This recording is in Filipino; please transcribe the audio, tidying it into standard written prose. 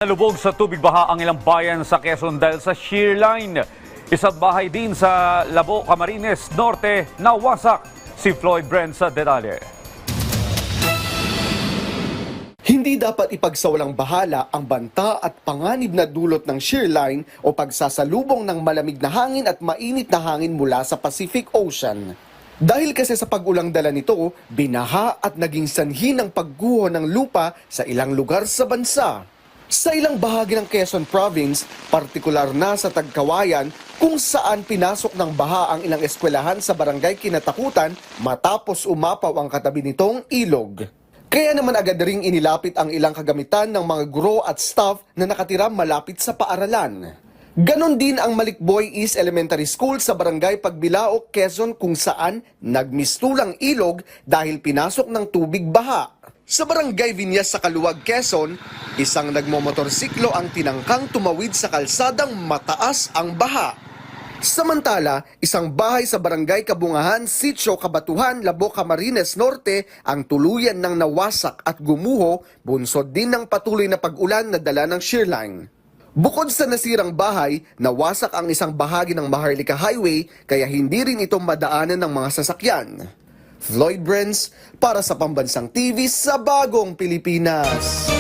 Nalubog sa tubig baha ang ilang bayan sa Quezon dahil sa shear line. Isang bahay din sa Labo, Camarines Norte nawasak. Si Floyd Brent sa detalye. Hindi dapat ipagsawalang bahala ang banta at panganib na dulot ng shear line o pagsasalubong ng malamig na hangin at mainit na hangin mula sa Pacific Ocean. Dahil kasi sa pag-ulang dala nito, binaha at naging sanhi ng pagguho ng lupa sa ilang lugar sa bansa. Sa ilang bahagi ng Quezon Province, partikular na sa Tagkawayan, kung saan pinasok ng baha ang ilang eskwelahan sa barangay Kinatakutan matapos umapaw ang katabi nitong ilog. Kaya naman agad ring inilapit ang ilang kagamitan ng mga guro at staff na nakatira malapit sa paaralan. Ganon din ang Malikboy East Elementary School sa barangay Pagbilao, Quezon kung saan nagmistulang ilog dahil pinasok ng tubig baha. Sa barangay Viñas sa Kaluwag, Quezon, isang nagmomotorsiklo ang tinangkang tumawid sa kalsadang mataas ang baha. Samantala, isang bahay sa barangay Kabungahan, Sitio, Kabatuhan, Labo, Camarines Norte ang tuluyan ng nawasak at gumuho, bunsod din ng patuloy na pag-ulan na dala ng shear line. Bukod sa nasirang bahay, nawasak ang isang bahagi ng Maharlika Highway kaya hindi rin ito madaanan ng mga sasakyan. Floyd Brent para sa Pambansang TV sa Bagong Pilipinas.